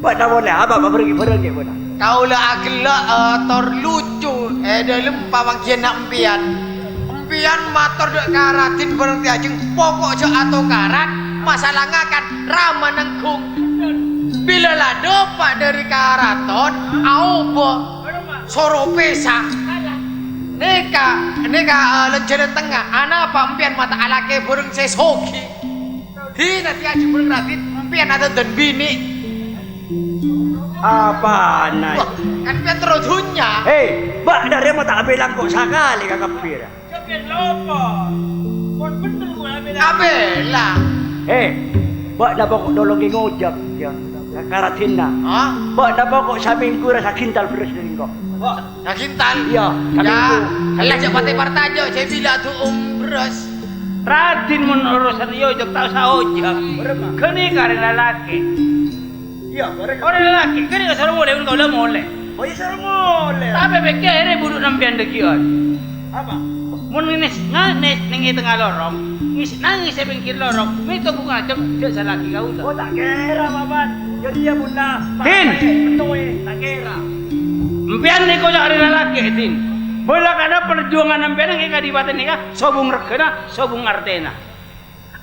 Buat nak boleh apa pergi buat. Kau lah agak tor lucu dalam pawang kian empian motor dek karatin berhenti ajeng pokok jo atau karat masalah ngakan ramah nengkung bila lah dopak dari karaton aubo soro pesa neka lencana tengah anak apa empian mata alake burung sesoki hi nanti ajeng burung ratin empian ada dan bini apa naik? Kan Petro dunya. Bak dari mau tak bilang kok sekali kakak pira. Joget lopo. Pon bener gua abela. Abela. Bak dah pokok dolongi ngojak ya. Karatina. Bak dah pokok saminggu rasa kintal beres dari kau. Kintal? Iya. Ya. Kalau cak pati partajo, saya bila tu beres. Ratin mun urusan yojak tak usah ojak. Kini karena lelaki. Iya, orang lelaki kan enggak selalu boleh kau lah boleh. Oh ya sarang mulai. Tapi bekere buduk nampian dekion. Apa? Mun nangis ning tengah lorong, nangis sa bengkir lorong, may tugong acap sa laki kau Oh tak kira paman. Jadi dia bunda. Tin. Betul tak kira. Empian ni ko sa lalaki tin. Bola kada perjuangan nampian ng ikadibatan ni ka, sobong rekena, sobong artena.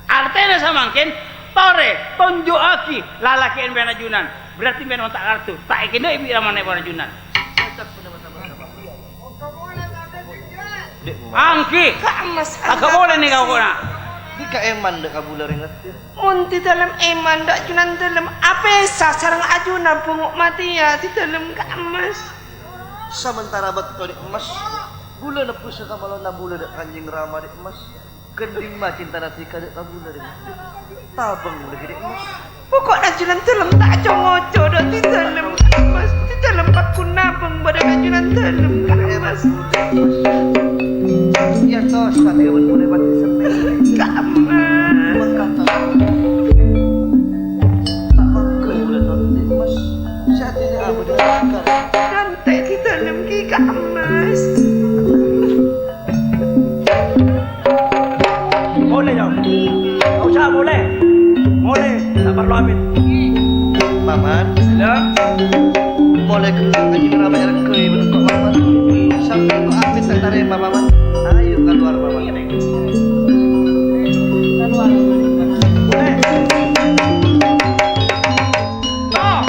Artena sa mangkin, tore, tonjo aki, lalaki en penajunan. Berarti memang tak kartu, tak ikin ibi raman ay penajunan. Angki, agak boleh nih kau kena. Di ka eman dek kabula ring atir. Mun di dalam eman dak junan dalam apa sarang ajunan punguk mati ya di dalam ka emas. Sementara betul di emas. Bula na pusa ka malo na bula dek Kanjeng Rama dek emas. Gending ma cinta nati ka dek kabula dek. Tabang lagi dek emas. Pokok ajunan dalam tak congoco dak di dalam ka emas. Di dalam pakun nabang pada ajunan dalam ka emas. Ya toh suatu yang boleh bati sampai. Ka emas. Mengkata. Tak mangkel boleh tahu dek emas. Saat ini abu dek akar. Rantai di dalam ki ka emas. Boleh dong. Kau usah boleh. Boleh. Tak perlu ambil. Paman. Ya. Boleh ke Kanjeng Rama yang kei bentuk paman. Sampai ku ambil tertarima paman. Ayo keluar paman. Keluar. Boleh. Toh,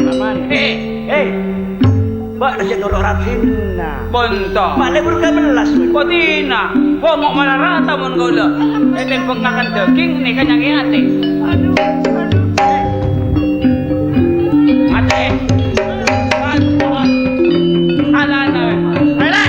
Paman. Mbak dah jadi orang Cina. bonto. Malay baru ka belas. Kotina, ngomong malah rata mon gula. Eten pengnakan daging ni kanyang ate. Ate. Ala na. Ala.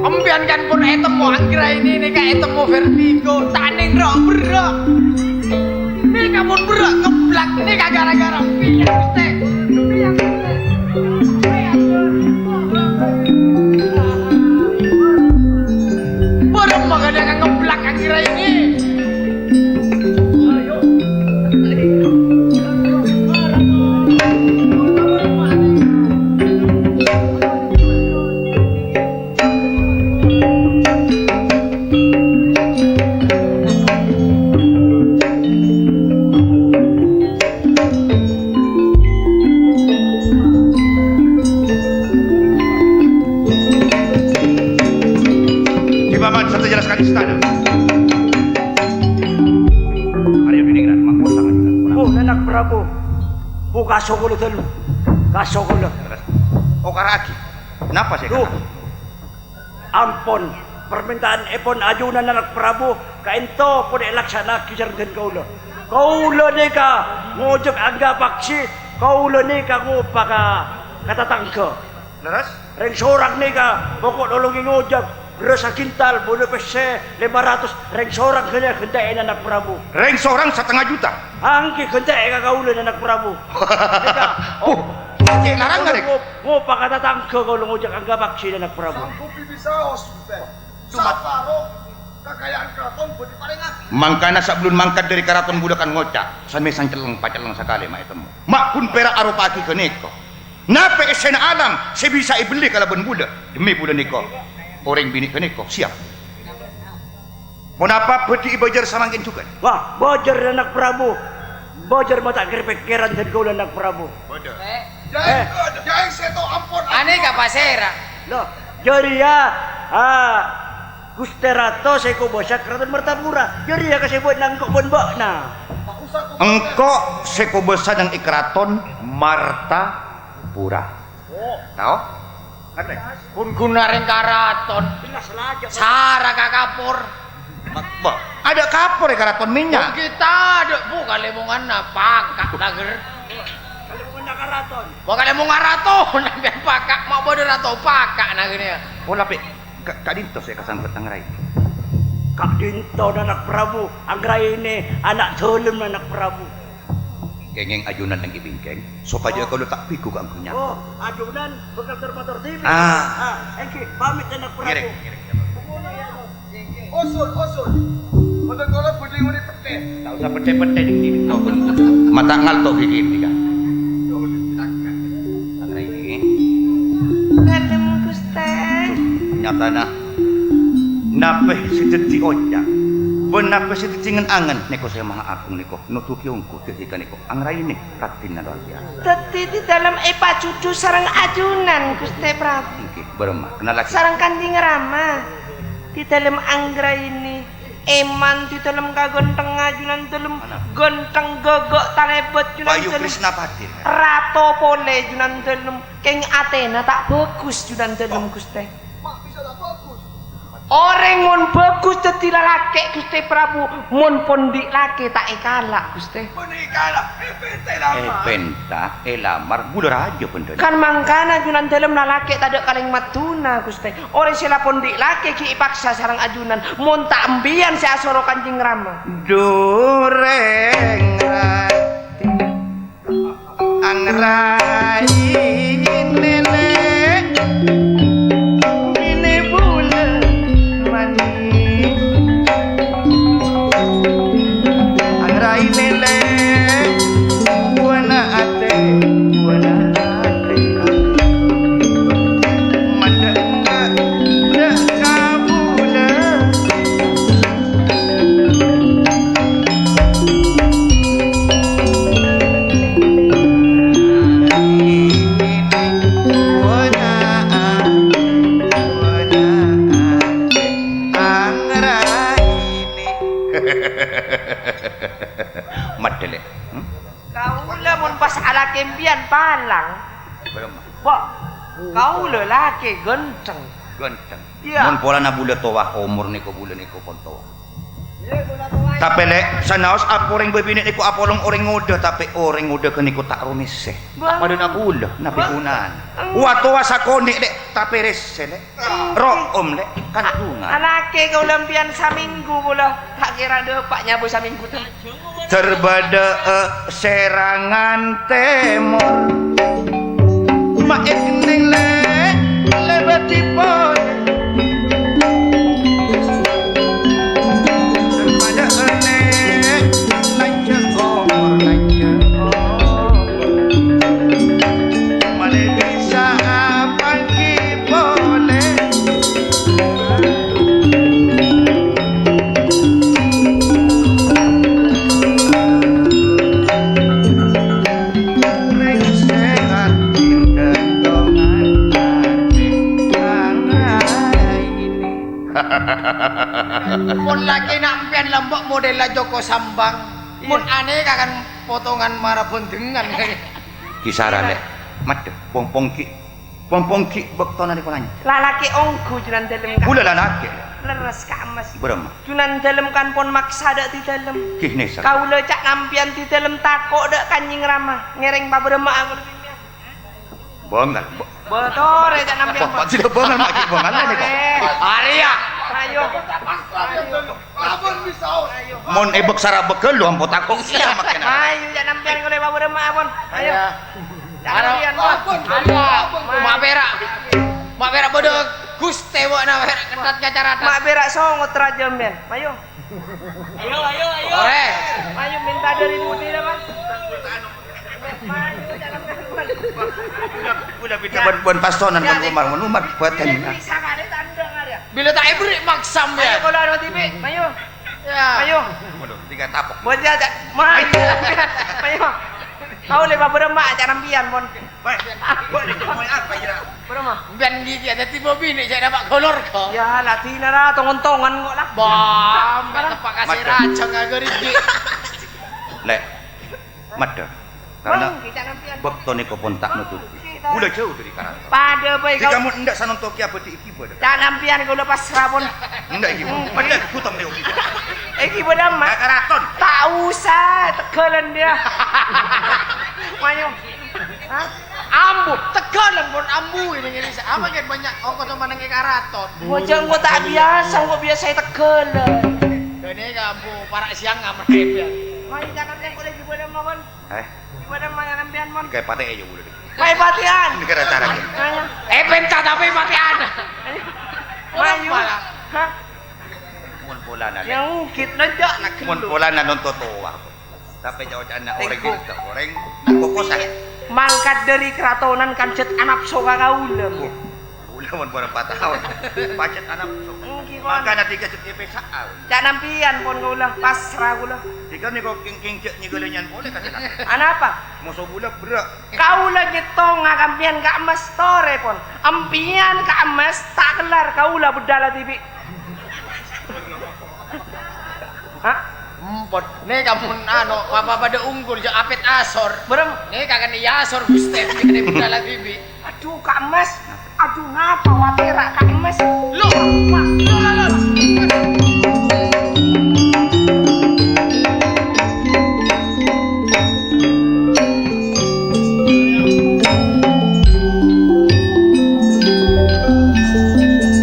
Empian kan pun etemu anggra ini kayak etemu vertigo taning rok berak ini kamu berak ngeblak ini gara-gara pian Gusti berem makanya ngeblak anggra ini istana. Arya binigran, mangkuasa ka dyan. Oh, nanak Prabu. Oh, kaso ko talo. Kaso ko lang. O karaki, kenapa saya kata? Ampon, permintaan epon ajunan nanak Prabu. Kainto po na ilaksana kisar din kaulo. Kaulo ni ka, ngojok angga paksi. Kaulo ni ka ngupa ka katatangka. Leras? Reng sorang ni ka, pokok nolongi ngojok. Berasa kintal, bono pese, 500, reng sorang kanya kentain anak Prabu. Reng seorang 1,5 juta. Angki kentai kakaulan anak Prabu. Ika, Oh, cek larang ka rek? Ngupa katatangka kaulo ngojok angga paksi anak Prabu. Sampupi bisa hospital. Saparo kakayaan keraton budi paling aki. Mangkana sablun mangkat dari karaton budakan ngocak. San mesang celeng paceleng sakali mak etemu. Mak pun perak arupa aki keneko. Napa esena alam saya bisa ibeli kalau ben budak demi budak niko. Orang bini keneko siap. Kenapa peti ibajar samangkin juga? Wah, bojar anak Prabu. Bojar mata kerpekeran dan kau anak Prabu. Bodoh. Jai seto ampun. aneh ka pasera Loh, jadi ya, Gusti Ratu saya kau bosak keraton Martapura. Jadi ya kasih buat nangkok bon bakna. Engkau seko besar yang ikraton Martapura. Tahu? Ngerti? kun guna ring karaton sara kakapur Makbo. Ada kapur ya karaton minyak. kita ada bukan lemongan pakak lager Kalau punya keraton. bukan lemongan rato nampian pakak mau bodoh rato pakak nah gini ya Oh tapi Kak Dinto saya kasambet angrai. Kak Dinto anak Prabu, angrai ini anak Solem anak Prabu. Kengeng ajunan yang ibingkeng, supaya kau letak piku kang punya. Oh, ajunan bekas termotor TV. Engki pamit anak Prabu. Ngerek. Usul. Betul kalau budi ngoni pete. Tak usah pete-pete di kau pun. Mata ngalto gigi tiga. Angrai ini. Dalem Gusti. Nyata nah. Napeh sedeti ojak. Benape sedeti ngen angen neko saya maha agung neko nutuki ungku ketika neko angrai ini katin luar biasa. Teti di dalam epa cucu sarang ajunan Gusti Prabu. Oke, beremah kenal lagi. Sarang Kanjeng Rama. Di dalam anggra ini eman di dalam kagonteng ajunan dalam gonteng gogok talebet junan Bayu dalam Krisna Padir. Rato pole junan dalam keng Athena tak bagus junan dalam Gusti. Orang mun bagus dadi lalake Gusti Prabu, mun pondik lake tak ikalak Gusti. Menikah pete lama. Penta elamar bulan raja pendek. Kan mangkana junan dalam lalake tak ada kaleng matuna Gusti. Orang sila pondik lake ki ipaksa sarang ajunan, mun tak ambian si asoro Kanjeng Rama. Dureng rati angrai nene bine bulan mani angrai nene buana ate madana dak kabula. Madele. Kaula mun pas ala kempian palang. Berapa? Pak, kaula laki genteng. Ganteng. Iya. Mun pola na bulan towa umur niko bulan niko pon towa. Tapi lek sanaos apa orang bebinet niko apolong orang ngoda tapi orang ngoda ke niko tak rumis seh. Bang. Pada na bulan na pikunan. Wa towa sakone dek tapi res lek. Ro lek kan bunga. Alake kaula lempian saminggu pula. Tak kira depak nyabu saminggu tu. Terbada serangan temor. Maet ning lebetipun. Mun lagi nak pian lembok model Joko Sambang. Mun aneh kan potongan marabon dengan. Kisara lek. Made pompongki bektona ni kolan. Lalaki ongku junan dalam kan. Bula lalaki. Leres ka emas. Berema. Junan dalam kan pon maksa dak di dalam. Kih nesa. Kaula cak nampian di dalam takok dak Kanjeng Rama. Ngereng pabrema aku lebih. Bongal. Betul ya cak nampian. Bapak sudah bongal mak bongal ni kok. Aria. Ayo. Abon bisa. Mon ebek sara bekel lu ampot takok sia makena. Ayo cak nampian kau lepa pabrema pon. Ayo. Cak nampian pon. Mak berak. Mak berak bodoh Guste wak na berak ketat kacaratan. Mak berak songot raja men. Ayo. Ayo. Ore. Ayo minta dari budi dah Mas. Udah pita bon pastonan bon umar buatan. Bisa kali tandang ada. Bila tak ibrik maksam Ayo ya. kalau ada TV. Ayo. Ya. Ayo. Waduh, 3 tapok. Bocah cak. Ayo. Ayo. Kau lepa berema cak nampian pon. Baik. Boleh mau apa ya? Berema. Bian gigi ada tiba bini saya dapat kolor kau. Ya latina lah tongon-tongan kok lah. Bam, tepak kasih racang agar iki. Lek. Mada. Karena Bang, kita nampian. bekto ni ko pon tak nutupi. Udah jauh dari kanan. Pada baik Jika kau. kamu ndak sanon toki apa di iki bodoh. Cak nampian kau lepas serabon. Ndak iki. Padahal kutam dia iki. Eki bedah mak. Karaton. Tak usah, tekelan dia. Mayu. Hah? ambu tegalan pun ambu ini ngiri apa kan banyak ongkos sama nang karaton Bocah gua tak biasa, gua biasa tegelan. ini ambu para siang ngamar kebian Mai jangan yang boleh ibadah mohon. Ibadah mana nampian mon. Kayak pate aja boleh. Mai patian. Ini kira caranya. penca tapi mati ana Mayu. Hah? Mun pola na. Yang ungkit na dyan. Mun pola na non totoo. Tapi jauh na orang gitu, orang kokosan. Mangkat dari keratonan kancet anak soka kaulam. Ulah mun barang patahon. Pacet anak sok. Maka nanti ke CTP saal. Cak nampian pon kaulah pasrah kaulah. Jika ni kau king cek ni galenyan boleh kasih nak. Ana apa? Musuh budak berak. Kaulah jetong ngakampian ka emas tore pon. Ampian ka emas tak kelar kaulah bedala TV. Hah? Empot, nih kamu apa pada unggul jo apet asor. Berem. Nih kagak nih asor Gusten nih budala bibi. Aduh Kak Emas, aduh ngapa watera Kak Emas? Lu,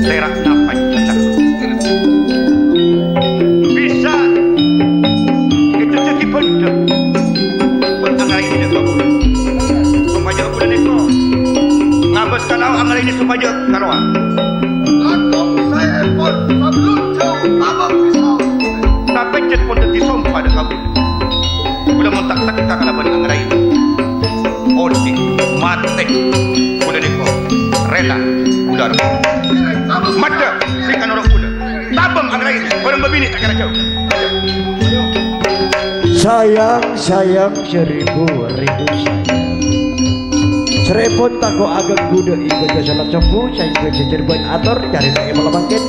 Serak napa cetak. Bisa itu ceki benda. Anggal ini dia kau. Supaya bulan itu ngabas kalau anggal ini supaya kalau. Tapi cet pun teti sompa dah kabul. Bulan montak tak kita kalaban anggal ini. Odi mate bulan itu rela ular. Mata sikan orang pula. Tabang anggal ini orang berbini tak kira jauh. Sayang seribu sayang. Serepon tako agak kuda ibu jalan cepu saya kejejer ban ator cari nak melabangkan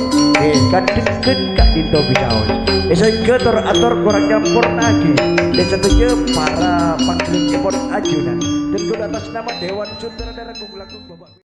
kadeken kak dinto bisaon. Esok ator kurang campur lagi. Desa tujuh para panggilan kebon ajunan dan atas nama Dewan Sutradara Kunglagung Bapak.